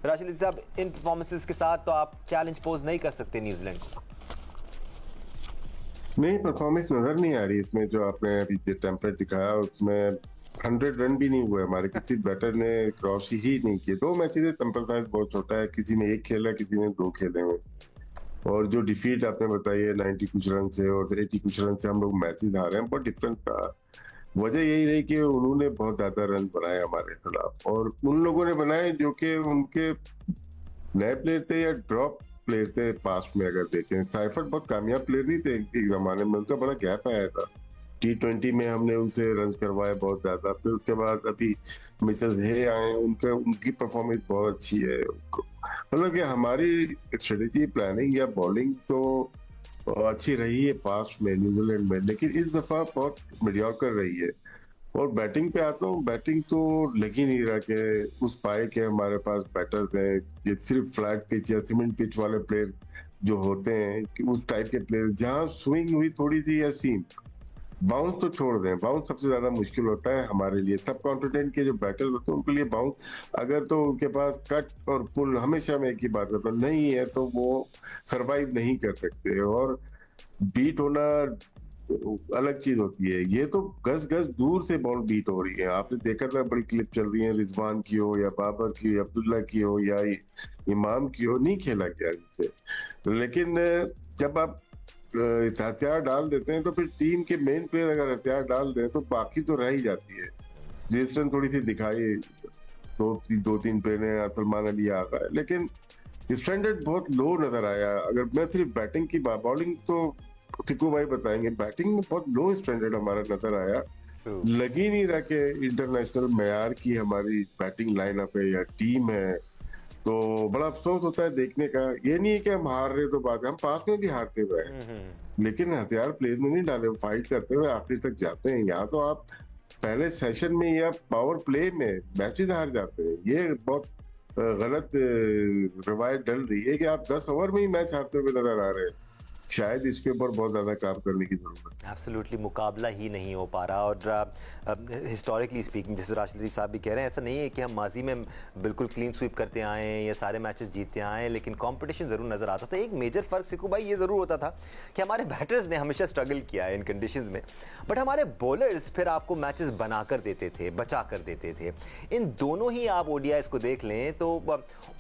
राशिद अली साहब, इन परफॉर्मेंसेस के साथ तो आप चैलेंज पोज नहीं कर सकते न्यूजीलैंड को। नहीं, परफॉर्मेंस नजर नहीं आ रही इसमें। जो आपने अभी टेम्पलेट दिखाया उसमें 100 रन भी नहीं हुए हमारे, किसी बैटर ने क्रॉस ही नहीं किए। 2 मैचेस है, सैंपल साइज बहुत छोटा है, किसी ने 1 खेला, किसी ने 2 खेले हुए। और जो डिफीट आपने बताई है 90 कुछ रन से और 80 कुछ रन से हम लोग मैचेस हारे हैं, बहुत डिफरेंस था। वजह यही रही कि उन्होंने बहुत ज्यादा रन बनाए हमारे खिलाफ, और उन लोगों ने बनाए जो कि उनके नए प्लेयर थे या ड्रॉप प्लेयर थे। पास्ट में अगर देखें, साइफर्ट बहुत कामयाब प्लेयर नहीं थे एक जमाने में, उनका बड़ा गैप आया था। T20 में हमने उनसे रन करवाए बहुत ज्यादा। फिर उसके बाद अभी मिचेल हे आए, उनकी परफॉर्मेंस बहुत अच्छी है। मतलब कि हमारी स्ट्रेटेजी प्लानिंग या बॉलिंग तो अच्छी रही है पास्ट में न्यूजीलैंड में, लेकिन इस दफा बहुत मीडियोकर रही है। और बैटिंग पे आता हूँ, बैटिंग तो लग ही नहीं रहा कि उस पाए के हमारे पास बैटर्स हैं। ये सिर्फ फ्लैट पिच या सीमेंट पिच वाले प्लेयर जो होते हैं कि उस टाइप के प्लेयर, जहाँ स्विंग हुई थोड़ी सी या सीम, बाउंस तो छोड़ दें। बाउंस सबसे ज्यादा मुश्किल होता है हमारे लिए। सब कॉन्फिडेंट के जो बैटर्स होते हैं उनके लिए बाउंस, अगर तो उनके पास कट और पुल, हमेशा मैं एक ही बात करता हूँ, नहीं है तो वो सरवाइव नहीं कर सकते। और बीट होना अलग चीज होती है, ये तो गज गज दूर से बॉल बीट हो रही है। आपने देखा था, बड़ी क्लिप चल रही है, रिजवान की हो या बाबर की हो या अब्दुल्ला की हो या इमाम की हो, नहीं खेला गया इनसे। लेकिन जब आप हथियार डाल देते हैं तो फिर टीम के मेन प्लेयर अगर हथियार डाल दें तो बाकी तो रह ही जाती है। रन थोड़ी सी दिखाई, 2-3 प्लेयर ने, सलमान अली आ गए, लेकिन स्टैंडर्ड बहुत लो नजर आया। अगर मैं सिर्फ बैटिंग की बात, बॉलिंग तो टिकू भाई बताएंगे, बैटिंग में बहुत लो स्टैंडर्ड हमारा नजर आया। लग ही नहीं रहा कि इंटरनेशनल मैयार की हमारी बैटिंग लाइनअप है या टीम है। तो बड़ा अफसोस होता है देखने का। ये नहीं है कि हम हार रहे तो बात है, हम पास में भी हारते हुए हैं, लेकिन हथियार प्लेयर में नहीं डाले, फाइट करते हुए आखिर तक जाते हैं। यहाँ तो आप पहले सेशन में या पावर प्ले में मैचेस हार जाते हैं। ये बहुत गलत रवायत डल रही है कि आप 10 ओवर में ही मैच हारते हुए नजर आ रहे हैं। शायद इसके ऊपर बहुत ज़्यादा काम करने की जरूरत है। एब्सोल्युटली मुकाबला ही नहीं हो पा रहा। और हिस्टोरिकली स्पीकिंग, जैसे राशिद अली साहब भी कह रहे हैं, ऐसा नहीं है कि हम माजी में बिल्कुल क्लीन स्वीप करते आए हैं या सारे मैचेस जीतते आए हैं, लेकिन कंपटीशन ज़रूर नज़र आता था। एक मेजर फ़र्क सिकू भाई ये ज़रूर होता था कि हमारे बैटर्स ने हमेशा स्ट्रगल किया है इन कंडीशंस में, बट हमारे बॉलर्स फिर आपको मैचेस बना कर देते थे, बचा कर देते थे। इन दोनों ही आप ODIs को देख लें तो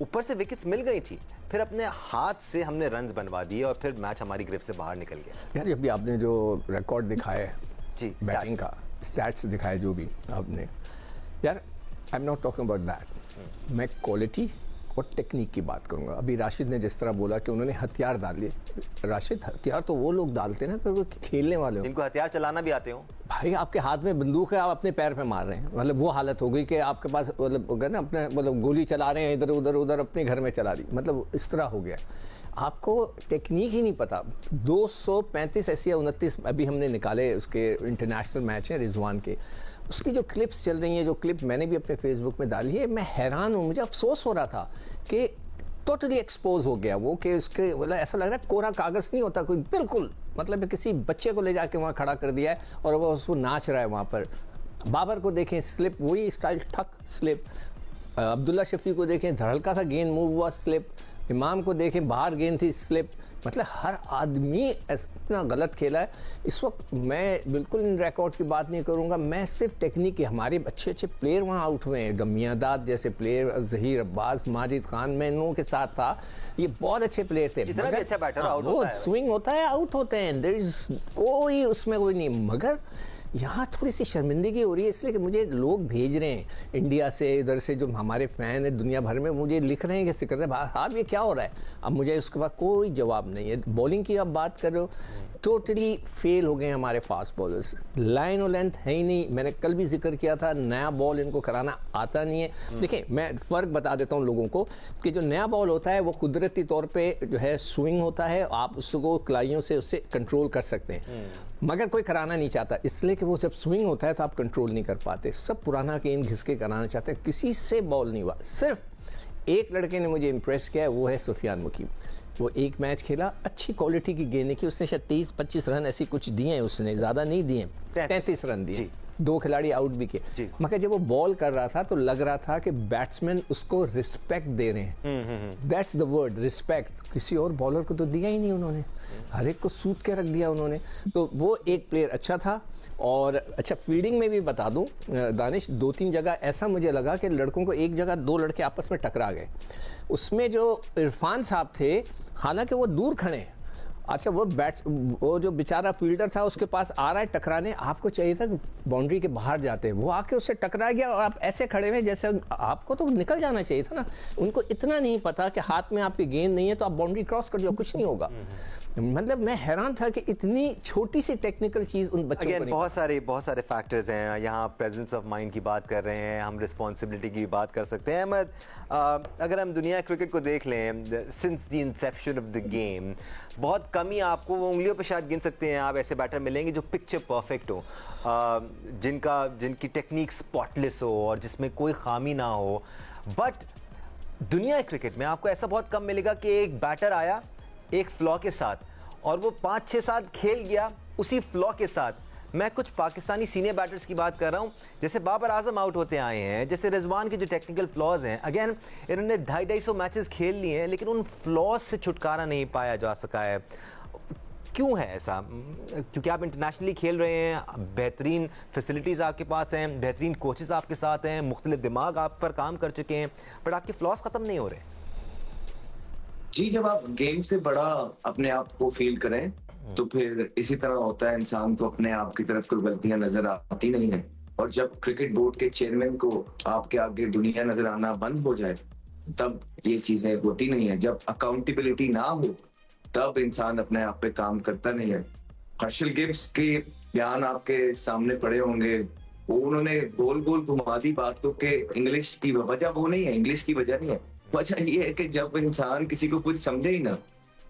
ऊपर से विकेट्स मिल गई थी, फिर अपने हाथ से हमने रन्स बनवा दिए और फिर मैच हमारी गिरफ्त से बाहर निकल गया। यार अभी आपने जो रिकॉर्ड दिखाया जी, बैटिंग का, स्टैट्स दिखाए जो भी आपने, यार I am not talking about that. मैं क्वालिटी और टेक्निक की बात करूंगा। अभी राशिद ने जिस तरह बोला कि उन्होंने हथियार डाल लिए, राशिद हथियार तो वो लोग डालते हैं ना तो खेलने वाले हो, इनको हथियार चलाना भी आते हो। भाई आपके हाथ में बंदूक है, आप अपने पैर पे मार रहे हैं, मतलब वो हालत हो गई कि आपके पास मतलब ना अपने मतलब गोली चला रहे हैं, इधर उधर उधर अपने घर में चला दी, मतलब इस तरह हो गया। आपको टेक्निक ही नहीं पता। 235 ऐसी 29 अभी हमने निकाले, उसके इंटरनेशनल मैच हैं रिजवान के, उसकी जो क्लिप्स चल रही हैं, जो क्लिप मैंने भी अपने फेसबुक में डाली है, मैं हैरान हूँ। मुझे अफसोस हो रहा था कि टोटली एक्सपोज हो गया वो, कि उसके मतलब ऐसा लग रहा है कोरा कागज़ नहीं होता कोई, बिल्कुल मतलब किसी बच्चे को ले जाके वहाँ खड़ा कर दिया है और वो उसको नाच रहा है वहाँ पर। बाबर को देखें, स्लिप, वही स्टाइल, ठक स्लिप। अब्दुल्ला शफी को देखें, हल्का सा गेंद मूव हुआ, स्लिप। इमाम को देखें, बाहर गेंद थी, स्लिप। मतलब हर आदमी इतना गलत खेला है। इस वक्त मैं बिल्कुल इन रिकॉर्ड की बात नहीं करूंगा, मैं सिर्फ टेक्निक के, हमारे अच्छे अच्छे प्लेयर वहाँ आउट हुए हैं, मियांदाद जैसे प्लेयर, जहीर अब्बास, माजिद खान, मैं इन लोगों के साथ था, ये बहुत अच्छे प्लेयर थे। मगर अच्छा बैटर आउट होता है, स्विंग होता है, आउट होते हैं, देयर इज कोई उसमें कोई नहीं। मगर यहाँ थोड़ी सी शर्मिंदगी हो रही है, इसलिए कि मुझे लोग भेज रहे हैं इंडिया से, इधर से जो हमारे फ़ैन हैं दुनिया भर में, मुझे लिख रहे हैं कि सिक्र रहे साहब ये क्या हो रहा है। अब मुझे उसके बाद कोई जवाब नहीं है। बॉलिंग की आप बात कर रहे हो, टोटली फेल हो गए हमारे फास्ट बॉलर्स, लाइन और लेंथ है ही नहीं। मैंने कल भी जिक्र किया था, नया बॉल इनको कराना आता नहीं है। देखिए मैं फ़र्क बता देता हूँ लोगों को कि जो नया बॉल होता है वो कुदरती तौर पर जो है स्विंग होता है, आप उसको कलाइयों से उससे कंट्रोल कर सकते हैं, मगर कोई कराना नहीं चाहता, इसलिए कि वो जब स्विंग होता है तो आप कंट्रोल नहीं कर पाते। सब पुराना गेंद घिस के कराना चाहते हैं, किसी से बॉल नहीं हुआ। सिर्फ एक लड़के ने मुझे इंप्रेस किया है, वो है सुफियान मुकीम। वो एक मैच खेला, अच्छी क्वालिटी की गेंदें की, उसने शायद 23-25 रन ऐसी कुछ दिए हैं, उसने ज़्यादा नहीं दिए, 33 रन दिए। 2 खिलाड़ी आउट भी किए, मगर जब वो बॉल कर रहा था तो लग रहा था कि बैट्समैन उसको रिस्पेक्ट दे रहे हैं। That's the word, respect. किसी और बॉलर को तो दिया ही नहीं उन्होंने, हर एक को सूत के रख दिया उन्होंने। तो वो एक प्लेयर अच्छा था। और अच्छा, फील्डिंग में भी बता दूं दानिश, 2-3 जगह ऐसा मुझे लगा कि लड़कों को, एक जगह 2 लड़के आपस में टकरा गए, उसमें जो इरफान साहब थे, हालांकि वो दूर खड़े हैं, अच्छा वो जो बेचारा फील्डर था उसके पास आ रहा है टकराने, आपको चाहिए था बाउंड्री के बाहर जाते, वो आके उससे टकरा गया और आप ऐसे खड़े हुए जैसे आपको तो निकल जाना चाहिए था ना। उनको इतना नहीं पता कि हाथ में आपकी गेंद नहीं है तो आप बाउंड्री क्रॉस कर जाओ, कुछ नहीं होगा। मतलब मैं हैरान था कि इतनी छोटी सी टेक्निकल चीज उन बच्चों को नहीं। बहुत सारे फैक्टर्स हैं यहाँ। प्रेजेंस ऑफ माइंड की बात कर रहे हैं हम, रिस्पॉन्सिबिलिटी की बात कर सकते हैं। अहमद, अगर हम दुनिया क्रिकेट को देख लें, since the Inception of the game, बहुत कम ही आपको वो उंगलियों पे शायद गिन सकते हैं आप ऐसे बैटर मिलेंगे जो पिक्चर परफेक्ट हो, जिनकी टेक्निक स्पॉटलेस हो और जिसमें कोई खामी ना हो। बट दुनिया क्रिकेट में आपको ऐसा बहुत कम मिलेगा कि एक बैटर आया एक फ्लॉ के साथ और वो 5-6 साल खेल गया उसी फ्लॉ के साथ। मैं कुछ पाकिस्तानी सीनियर बैटर्स की बात कर रहा हूं, जैसे बाबर आजम आउट होते आए हैं, जैसे रिजवान के जो टेक्निकल फ्लॉज हैं, अगेन इन्होंने 250-250 मैचेस खेल लिए हैं लेकिन उन फ्लॉज से छुटकारा नहीं पाया जा सका है। क्यों है ऐसा? क्योंकि आप इंटरनेशनली खेल रहे हैं, बेहतरीन फैसिलिटीज़ आपके पास हैं, बेहतरीन कोचेस आपके साथ हैं, मुख्तलिफ दिमाग आप पर काम कर चुके हैं, बट आपके फ्लॉज ख़त्म नहीं हो रहे। जी, जब आप गेम से बड़ा अपने आप को फील करें तो फिर इसी तरह होता है, इंसान को अपने आप की तरफ कोई गलतियां नजर आती नहीं है। और जब क्रिकेट बोर्ड के चेयरमैन को आपके आगे दुनिया नजर आना बंद हो जाए तब ये चीजें होती नहीं है। जब अकाउंटेबिलिटी ना हो तब इंसान अपने आप पे काम करता नहीं है। हर्षल गिब्स के बयान आपके सामने पड़े होंगे, वो उन्होंने गोल गोल घुमा दी बात को कि इंग्लिश की वजह वो नहीं है, इंग्लिश की वजह नहीं है। वजह ये है कि जब इंसान किसी को कुछ समझे ही ना,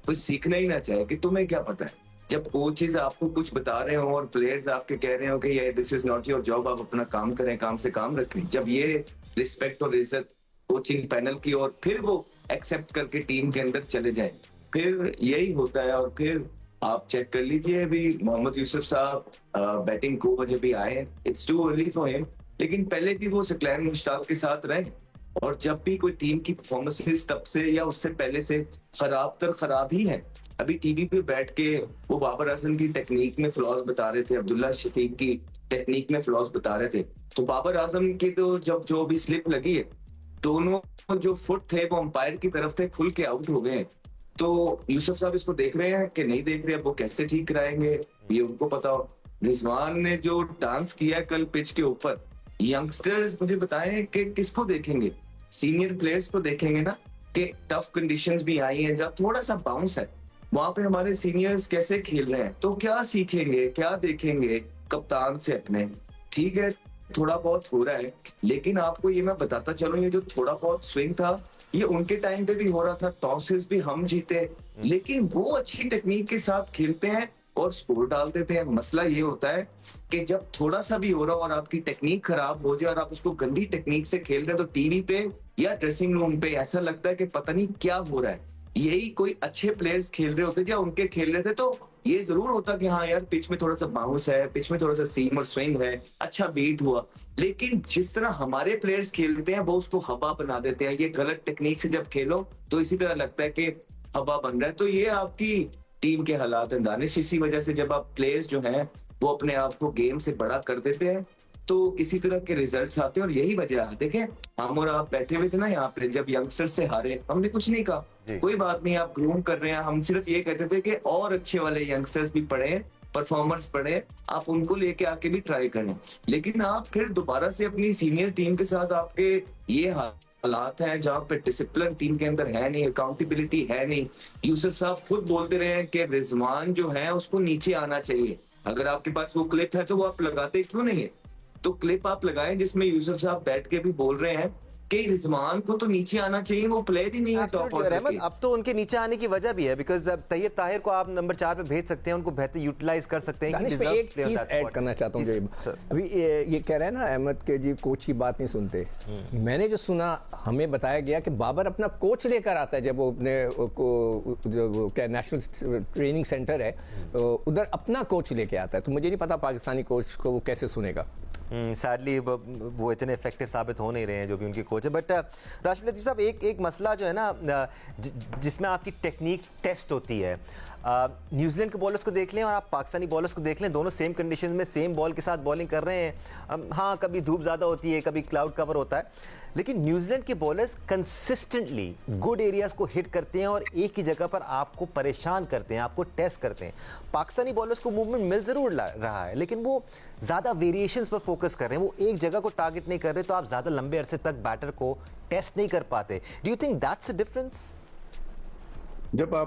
कुछ सीखना ही ना चाहे कि तुम्हें क्या पता है, जब कोचेस आपको कुछ बता रहे हो और प्लेयर्स आपके कह रहे हो कि ये this is not your job, आप अपना काम करें, काम से काम रखें, जब ये रिस्पेक्ट और इज्जत कोचिंग पैनल की और फिर वो एक्सेप्ट करके टीम के अंदर चले जाए, फिर यही होता है। और फिर आप चेक कर लीजिए, अभी मोहम्मद यूसुफ साहब बैटिंग कोच अभी आए, it's too early for him, लेकिन पहले भी वो सकलैन मुश्ताक के साथ रहे और जब भी कोई टीम की परफॉर्मेंसेस तब से या उससे पहले से खराब ही है। अभी टीवी पे बैठ के वो बाबर आजम की टेक्निक में फ्लॉज बता रहे थे, अब्दुल्ला शफीक की टेक्निक में फ्लॉज बता रहे थे, तो बाबर आजम की तो जब जो भी स्लिप लगी है, दोनों जो फुट थे वो अंपायर की तरफ थे, खुल के आउट हो गए हैं। तो यूसुफ साहब इसको देख रहे हैं कि नहीं देख रहे, अब वो कैसे ठीक कराएंगे ये उनको पता हो। रिजवान ने जो डांस किया कल पिच के ऊपर, यंगस्टर्स मुझे बताएं कि किसको देखेंगे, सीनियर प्लेयर्स को देखेंगे ना, कि टफ कंडीशंस भी आई हैं, जब थोड़ा सा बाउंस है वहां पे हमारे सीनियर्स कैसे खेल रहे हैं, तो क्या सीखेंगे, क्या देखेंगे कप्तान से अपने। ठीक है, थोड़ा बहुत हो रहा है, लेकिन आपको ये मैं बताता चलूं, ये जो थोड़ा बहुत स्विंग था ये उनके टाइम पे भी हो रहा था, टॉसेस भी हम जीते, लेकिन वो अच्छी टेक्निक के साथ खेलते हैं और स्कोर डाल देते हैं। मसला ये होता है कि जब थोड़ा सा भी हो रहा हो और आपकी टेक्निक खराब हो जाए और आप उसको गंदी टेक्निक से खेल रहे हैं, तो टीवी पे या ड्रेसिंग रूम पे ऐसा लगता है कि पता नहीं क्या हो रहा है। यही कोई अच्छे प्लेयर्स खेल रहे होते या उनके खेल रहे थे तो ये जरूर होता कि हाँ यार पिच में थोड़ा सा बाउंस है, पिच में थोड़ा सा सीम और स्विंग है, अच्छा बीट हुआ। लेकिन जिस तरह हमारे प्लेयर्स खेलते हैं वो उसको हवा बना देते हैं। ये गलत टेक्निक से जब खेलो तो इसी तरह लगता है कि हवा बन रहा है। तो ये आपकी टीम के हालात हैं दानिश, इसी वजह से जब आप प्लेयर्स जो हैं वो अपने आप को गेम से बड़ा कर देते हैं तो इसी तरह के रिजल्ट्स आते हैं। और यही वजह है, देखें हम और आप बैठे हुए थे ना यहाँ पे, जब यंगस्टर्स से हारे हमने कुछ नहीं कहा, कोई बात नहीं आप ग्रूम कर रहे हैं, हम सिर्फ ये कहते थे कि और अच्छे वाले यंगस्टर्स भी पढ़े, परफॉर्मर्स पढ़े, आप उनको लेके आके भी ट्राई करें। लेकिन आप फिर दोबारा से अपनी सीनियर टीम के साथ आपके ये हालात हैं जहाँ पे डिसिप्लिन टीम के अंदर है नहीं, अकाउंटेबिलिटी है नहीं। यूसुफ साहब खुद बोलते रहे हैं कि रिजवान जो है उसको नीचे आना चाहिए। अगर आपके पास वो क्लिप है तो वो आप लगाते क्यों नहीं है? तो क्लिप आप लगाएं जिसमें यूसुफ साहब बैठ के भी बोल रहे हैं कि रिजवान को तो नीचे आना चाहिए, वो प्लेयर ही नहीं है टॉप ऑर्डर के। अब तो उनके नीचे आने की वजह भी है, बिकॉज़ तैयब ताहिर को आप नंबर 4 पे भेज सकते हैं, उनको बेहतर यूटिलाइज कर सकते हैं। एक चीज ऐड करना चाहता हूँ, अभी ये कह रहे हैं ना अहमद के जी कोच की बात नहीं सुनते। मैंने जो सुना, हमें बताया गया कि बाबर अपना कोच लेकर आता है जब वो अपने जो क्या नेशनल ट्रेनिंग सेंटर है उधर अपना कोच लेके आता है। तो मुझे नहीं पता पाकिस्तानी कोच को वो कैसे सुनेगा। सैडली वो इतने इफेक्टिव साबित हो नहीं रहे हैं जो भी उनके कोच है। बट राशिद लतीफ़ साहब, एक मसला जो है ना जिसमें आपकी टेक्निक टेस्ट होती है, न्यूजीलैंड के बॉलर्स को देख लें और आप पाकिस्तानी बॉलर्स को देख लें, दोनों सेम कंडीशन में सेम बॉल के साथ बॉलिंग कर रहे हैं। हाँ, कभी धूप ज़्यादा होती है, कभी क्लाउड कवर होता है, लेकिन न्यूजीलैंड के बॉलर्स कंसिस्टेंटली गुड एरियाज को हिट करते हैं और एक ही जगह पर आपको परेशान करते हैं, आपको टेस्ट करते हैं। पाकिस्तानी बॉलर्स को मूवमेंट मिल ज़रूर रहा है, लेकिन वो ज़्यादा वेरिएशंस पर फोकस कर रहे हैं, वो एक जगह को टारगेट नहीं कर रहे, तो आप ज़्यादा लंबे अरसे तक बैटर को टेस्ट नहीं कर पाते। Do you think that's a difference? जब आप